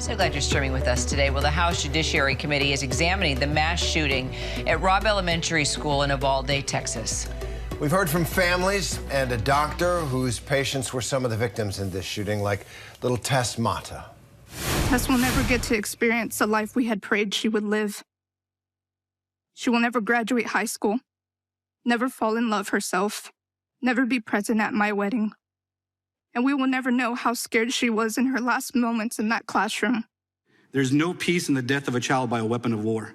So glad you're streaming with us today. Well, the House Judiciary Committee is examining the mass shooting at Robb Elementary School in Uvalde, Texas. We've heard from families and a doctor whose patients were some of the victims in this shooting, like little Tess Mata. Tess will never get to experience the life we had prayed she would live. She will never graduate high school, never fall in love herself, never be present at my wedding. And we will never know how scared she was in her last moments in that classroom. There's no peace in the death of a child by a weapon of war.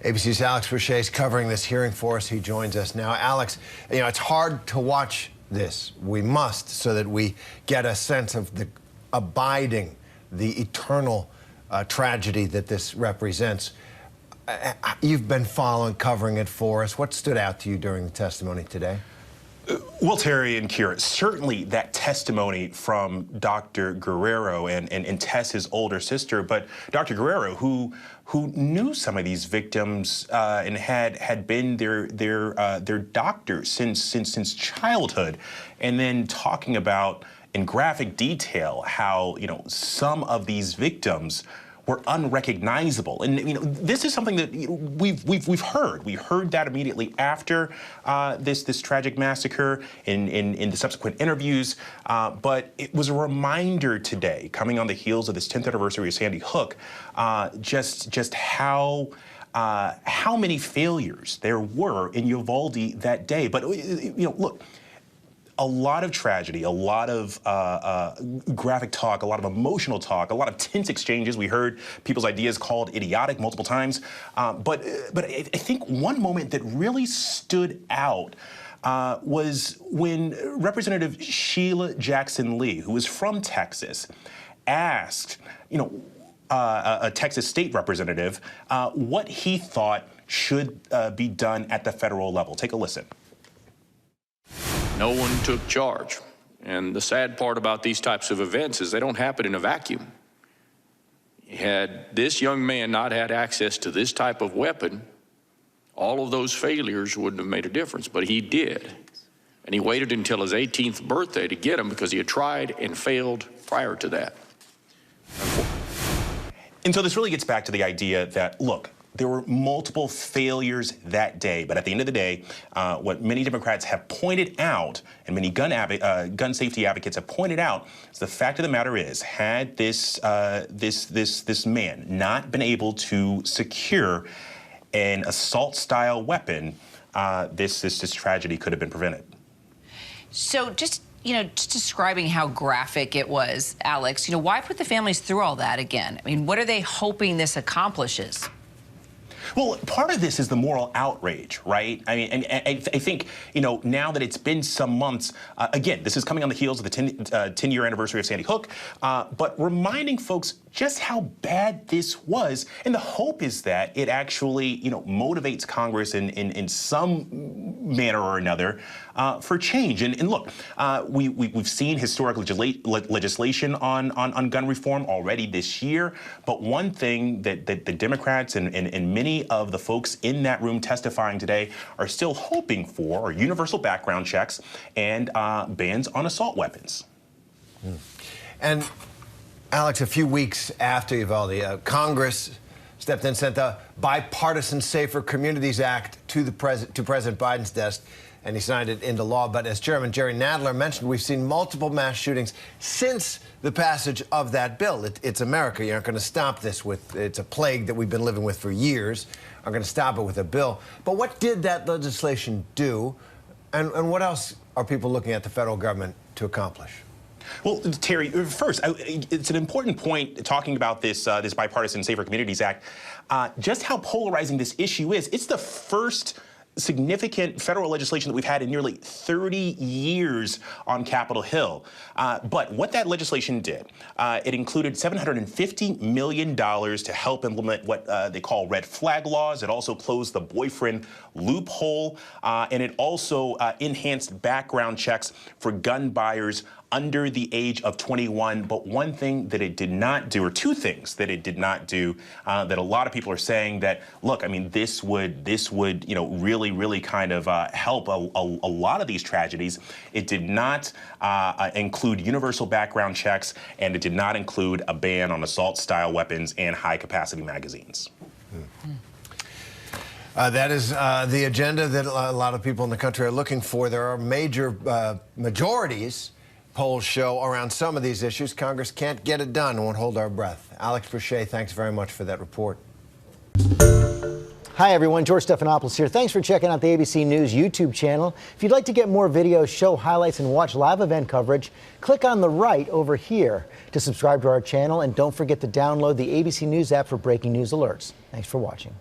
ABC's Alex Boucher is covering this hearing for us. He joins us now. Alex, you know, it's hard to watch this. We must, so that we get a sense of the abiding, the eternal tragedy that this represents. You've been covering it for us. What stood out to you during the testimony today? Well, Terry and Kira, certainly that testimony from Dr. Guerrero and Tess's older sister, but Dr. Guerrero, who knew some of these victims and had been their doctors since childhood, and then talking about in graphic detail how, you know, some of these victims were unrecognizable. And, you know, this is something that we've heard. We heard that immediately after this tragic massacre in the subsequent interviews. But it was a reminder today, coming on the heels of this 10th anniversary of Sandy Hook, just how many failures there were in Uvalde that day. But, you know, look, a lot of tragedy, a lot of graphic talk, a lot of emotional talk, a lot of tense exchanges. We heard people's ideas called idiotic multiple times. But I think one moment that really stood out was when Representative Sheila Jackson Lee, who is from Texas, asked, you know, a Texas state representative what he thought should be done at the federal level. Take a listen. No one took charge. And the sad part about these types of events is they don't happen in a vacuum. Had this young man not had access to this type of weapon, all of those failures wouldn't have made a difference, but he did. And he waited until his 18th birthday to get them because he had tried and failed prior to that. And so this really gets back to the idea that, look, there were multiple failures that day, but at the end of the day, what many Democrats have pointed out, and many gun safety advocates have pointed out, is the fact of the matter is, had this man not been able to secure an assault-style weapon, this tragedy could have been prevented. So just describing how graphic it was, Alex, you know, why put the families through all that again? I mean, what are they hoping this accomplishes? Well, part of this is the moral outrage, right? I mean, and I think, you know, now that it's been some months, again, this is coming on the heels of the 10-year anniversary of Sandy Hook, but reminding folks just how bad this was. And the hope is that it actually, you know, motivates Congress in some manner or another for change. And look, we've seen historic legislation on gun reform already this year. But one thing that the Democrats and many of the folks in that room testifying today are still hoping for are universal background checks and bans on assault weapons. And Alex, a few weeks after Uvalde, Congress stepped in and sent the Bipartisan Safer Communities Act to President Biden's desk, and he signed it into law. But as Chairman Jerry Nadler mentioned, we've seen multiple mass shootings since the passage of that bill. It's America. You aren't going to stop this it's a plague that we've been living with for years. Aren't going to stop it with a bill. But what did that legislation do? And what else are people looking at the federal government to accomplish? Well, Terry, first, it's an important point talking about this Bipartisan Safer Communities Act, just how polarizing this issue is. It's the first significant federal legislation that we've had in nearly 30 years on Capitol Hill. But what that legislation did, it included $750 million to help implement what they call red flag laws. It also closed the boyfriend loophole, and it also enhanced background checks for gun buyers under the age of 21. But one thing that it did not do, or two things that it did not do, that a lot of people are saying that, look, I mean, this would really kind of help a lot of these tragedies. It did not include universal background checks, and it did not include a ban on assault-style weapons and high-capacity magazines. That is the agenda that a lot of people in the country are looking for. There are major majorities, polls show, around some of these issues. Congress can't get it done. Won't hold our breath. Alex Boucher, thanks very much for that report. Hi, everyone. George Stephanopoulos here. Thanks for checking out the ABC News YouTube channel. If you'd like to get more videos, show highlights, and watch live event coverage, click on the right over here to subscribe to our channel. And don't forget to download the ABC News app for breaking news alerts. Thanks for watching.